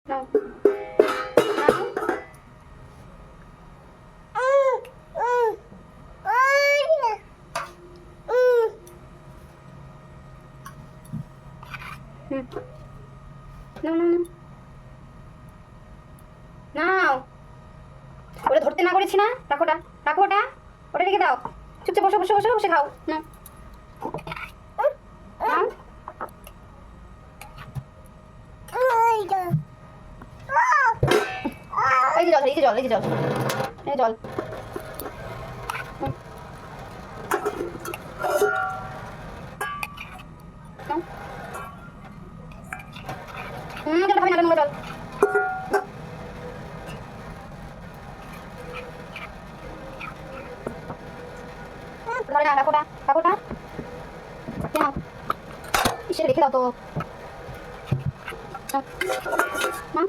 নাও নাও। হুম, নাও নাও নাও নাও। ওটা ধরতে না করেছি না, রাখো ওটা, রাখো ওটা, ওটা রেখে দাও। চুপচাপ বসে বসে বসে বসে খাও না। নাও। এই যে জল, এই যে জল, এই যে জল, এই যে জল। হুম, নাও। জল খাবে না, নোংরা জল। ধরে না, রাখো ওটা, রাখো ওটা। নাও, ইসে রেখে দাও তো। নাও, নাও।